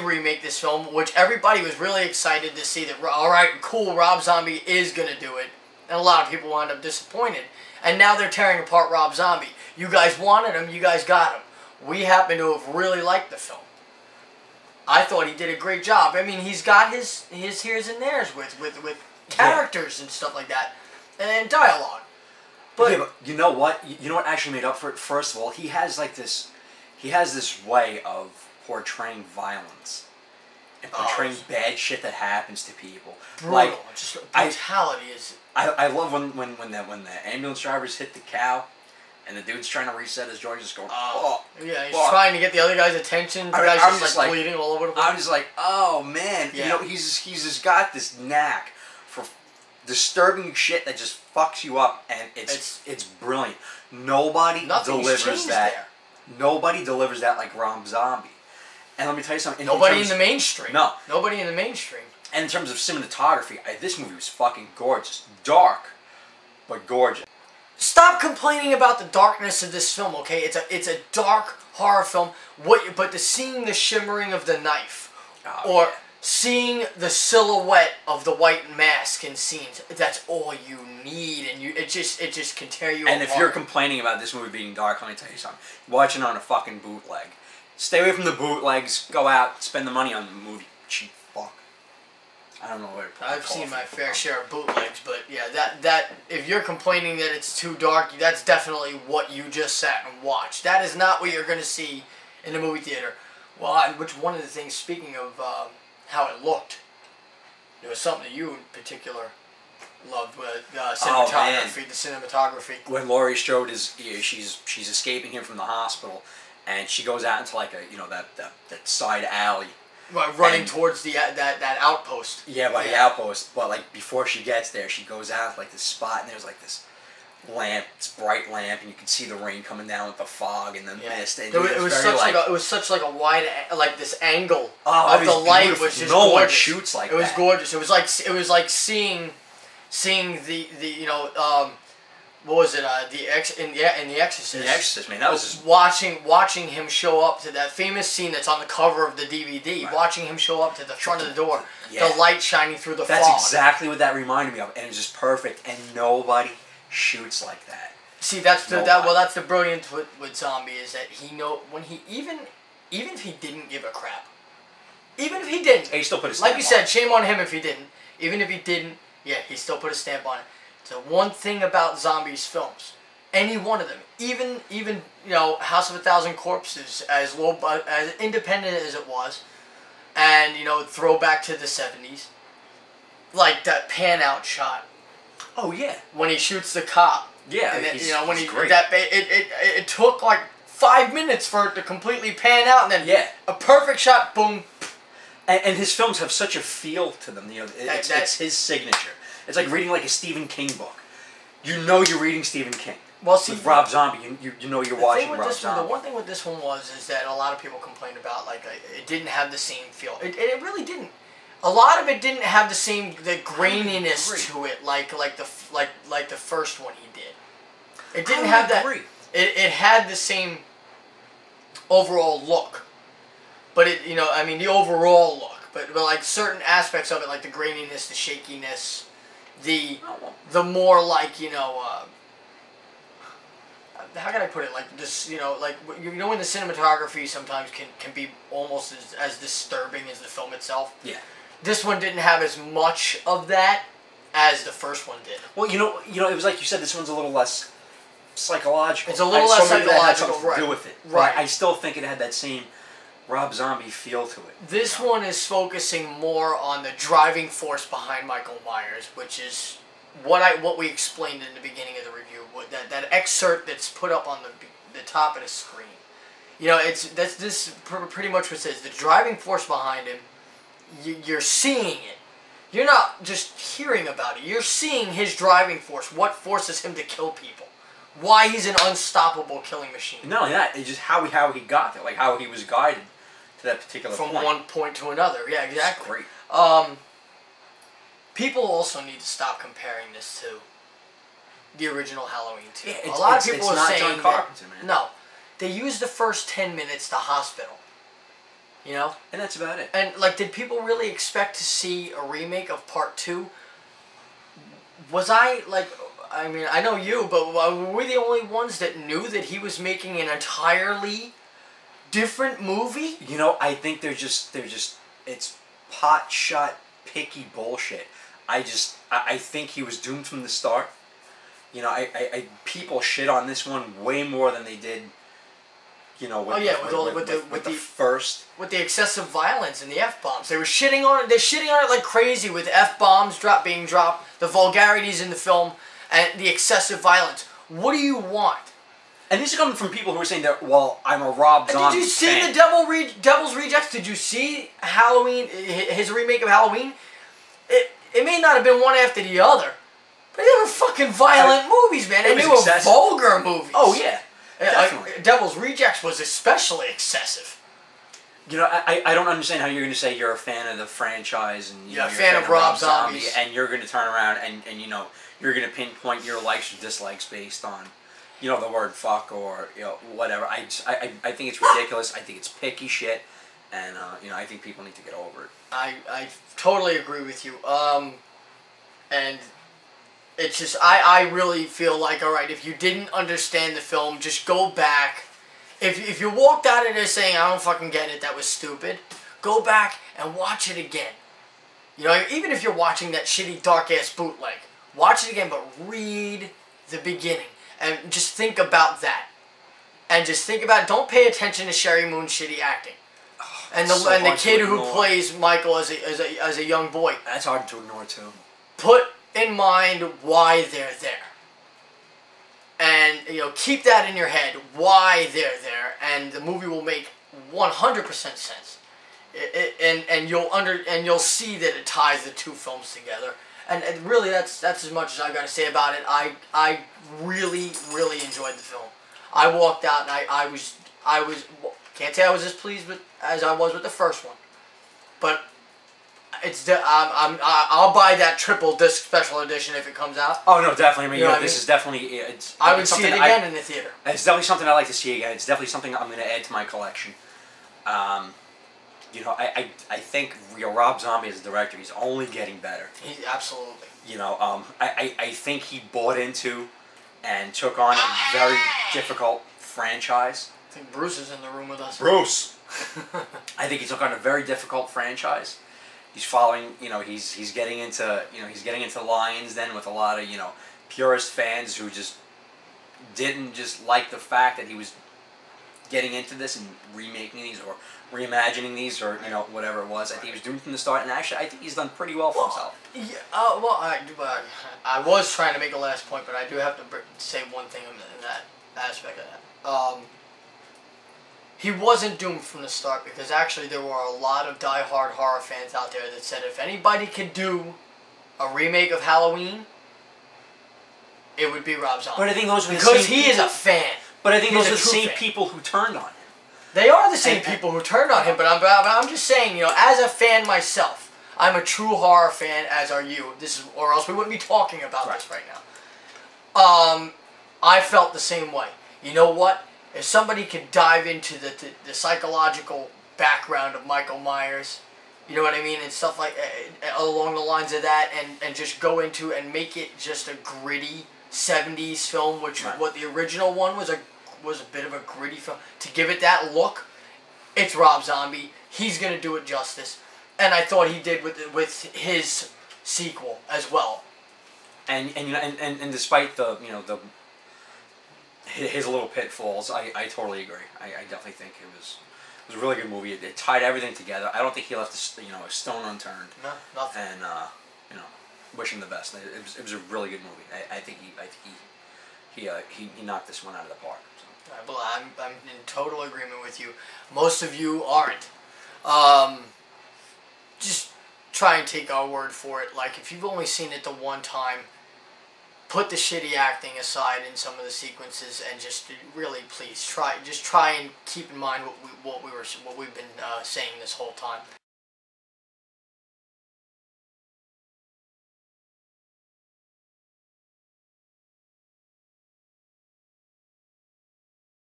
remake this film, which everybody was really excited to see that, alright, cool, Rob Zombie is going to do it. And a lot of people wound up disappointed. And now they're tearing apart Rob Zombie. You guys wanted him, you guys got him. We happen to have really liked the film. I thought he did a great job. I mean, he's got his here's and there's with characters and stuff like that. And dialogue. But, yeah, but you know what? You know what actually made up for it? First of all, he has this way of portraying violence and portraying bad shit that happens to people. Brutal. Like, just brutality is. I love when the ambulance drivers hit the cow, and the dude's trying to reset his joint, just going, oh. Yeah, he's trying to get the other guy's attention. The guy's just like bleeding all over the place. I'm just like, oh man, you know, he's just got this knack for disturbing shit that just fucks you up, and it's brilliant. Nobody delivers that. There. Nobody delivers that like Rob Zombie. And let me tell you something. Nobody in the mainstream. No. Nobody in the mainstream. And in terms of cinematography, this movie was fucking gorgeous. Dark, but gorgeous. Stop complaining about the darkness of this film, okay? It's a dark horror film. But seeing the shimmering of the knife, or seeing the silhouette of the white mask in scenes, that's all you need, and it just can tear you apart. And if you're complaining about this movie being dark, let me tell you something. Watch it on a fucking bootleg. Stay away from the bootlegs. Go out, spend the money on the movie. Cheap fuck. I don't know where to put it. I've seen my fair share of bootlegs, but yeah, that if you're complaining that it's too dark, that's definitely what you just sat and watched. That is not what you're going to see in the movie theater. Well, which one of the things, speaking of how it looked, there was something that you in particular loved with cinematography, the cinematography. When Laurie Strode she's escaping him from the hospital, and she goes out into like that side alley. Right, running towards that outpost. Yeah, by the outpost. But like before she gets there, she goes out like this spot, and there's like this lamp, this bright lamp, and you can see the rain coming down with the fog and the mist. And it was such like a wide, like this angle of the light was just no gorgeous. one shoots like that. It was gorgeous. It was like seeing the what was it? In The Exorcist. In The Exorcist, man, that was just watching him show up to that famous scene that's on the cover of the DVD. Right. Watching him show up to the front of the door, the light shining through the fog. That's exactly what that reminded me of, and it was just perfect. And nobody shoots like that. See, that's the brilliance with Zombie, is that when he even if he didn't give a crap, even if he didn't, he still put a stamp like you said, shame on him if he didn't. Even if he didn't, he still put a stamp on it. The one thing about Zombies films, any one of them, even House of a Thousand Corpses, as independent as it was, and throwback to the 70s, like that pan out shot. Oh yeah. When he shoots the cop. Yeah. And then, when he great. It took like 5 minutes for it to completely pan out, and then a perfect shot, boom. And his films have such a feel to them. It's his signature. It's like reading like a Stephen King book. You know you're reading Stephen King. Well, see, with Rob Zombie, you know you're watching Rob Zombie. The one thing with this one is that a lot of people complained about it didn't have the same feel. It really didn't. A lot of it didn't have the graininess to it like the first one he did. It didn't have that. It had the same overall look, but the overall look, but like certain aspects of it, like the graininess, the shakiness, the more like how can I put it, like this, like when the cinematography sometimes can be almost as disturbing as the film itself. Yeah. This one didn't have as much of that as the first one did. Well, it was like you said, this one's a little less psychological. It's a little less psychological, that had something right? To do with it, right? I still think it had that same Rob Zombie feel to it. This one is focusing more on the driving force behind Michael Myers, which is what we explained in the beginning of the review. That excerpt that's put up on the top of the screen. This pretty much what it says. The driving force behind him. You're seeing it. You're not just hearing about it. You're seeing his driving force. What forces him to kill people. Why he's an unstoppable killing machine. Not only that, it's just how he got there. Like how he was guided to that particular point. From one point to another. Yeah, exactly. It's great. People also need to stop comparing this to the original Halloween 2. Yeah, a lot of people are saying John Carpenter, man. No. They used the first 10 minutes to hospital. You know? And that's about it. And, like, did people really expect to see a remake of Part 2? Was I, like... I mean, I know you, but were we the only ones that knew that he was making an entirely different movie? You know, I think it's pot shot picky bullshit. I think he was doomed from the start. You know, people shit on this one way more than they did. You know, with the first, with the excessive violence and the F-bombs, they were shitting on it. They're shitting on it like crazy with F-bombs being dropped, the vulgarities in the film, and the excessive violence. What do you want? And these are coming from people who are saying that, well, I'm a Rob Zombie fan. Did you see the Devil's Rejects? Did you see Halloween, his remake of Halloween? It may not have been one after the other, but they were fucking violent movies, man. And they were vulgar movies. Oh, yeah. Definitely. Devil's Rejects was especially excessive. You know, I don't understand how you're going to say you're a fan of the franchise and you're a fan of Rob Zombie, and you're going to turn around and you know, you're going to pinpoint your likes or dislikes based on, you know, the word fuck or, you know, whatever. I think it's ridiculous. I think it's picky shit, and you know, I think people need to get over it. I totally agree with you. And it's just, I really feel like, all right, if you didn't understand the film, just go back. If you walked out of there saying, I don't fucking get it, that was stupid, go back and watch it again. You know, even if you're watching that shitty dark-ass bootleg, watch it again, but read the beginning. And just think about that. And just think about, don't pay attention to Sherry Moon's shitty acting. And the kid who plays Michael as a young boy. That's hard to ignore, too. Put in mind why they're there. And, you know, keep that in your head, why they're there, and the movie will make 100% sense. And you'll see that it ties the two films together. And really, that's as much as I got to say about it. I really, really enjoyed the film. I walked out and I was can't say I was as pleased as I was with the first one, but I'll buy that triple disc special edition if it comes out. Oh no, definitely. I mean, you know, this is definitely I would see it again in the theater. It's definitely something I like to see again. It's definitely something I'm going to add to my collection. You know, I think Rob Zombie as a director, he's only getting better. Absolutely. You know, I think he bought into and took on a very difficult franchise. I think Bruce is in the room with us. Bruce. I think he took on a very difficult franchise. He's following, you know, he's getting into Lions Den with a lot of, you know, purist fans who just didn't just like the fact that he was getting into this and remaking these or reimagining these or, you know, whatever it was. I think he was doomed from the start, and actually I think he's done pretty well for himself. Yeah, I was trying to make a last point, but I do have to say one thing in that aspect of that. He wasn't doomed from the start because actually there were a lot of die-hard horror fans out there that said if anybody could do a remake of Halloween, it would be Rob Zombie. But I think those were because he is a fan. But I think those are the same people who turned on him. They are the same people who turned on him, but I'm just saying, you know, as a fan myself, I'm a true horror fan, as are you. Or else we wouldn't be talking about this right now. I felt the same way. You know what? If somebody could dive into the psychological background of Michael Myers, you know what I mean, and stuff like along the lines of that, and just go into and make it just a gritty 70s film, which what the original one was a bit of a gritty film. To give it that look, it's Rob Zombie. He's gonna do it justice, and I thought he did with his sequel as well. And you know, and despite the, you know, his little pitfalls, I totally agree. I definitely think it was a really good movie. It tied everything together. I don't think he left a stone unturned. No, nothing. And you know, wish him the best. It was a really good movie. I think he knocked this one out of the park. So. Well, I'm in total agreement with you. Most of you aren't. Just try and take our word for it. Like, if you've only seen it the one time, put the shitty acting aside in some of the sequences and just really, please try and keep in mind what we've been saying this whole time.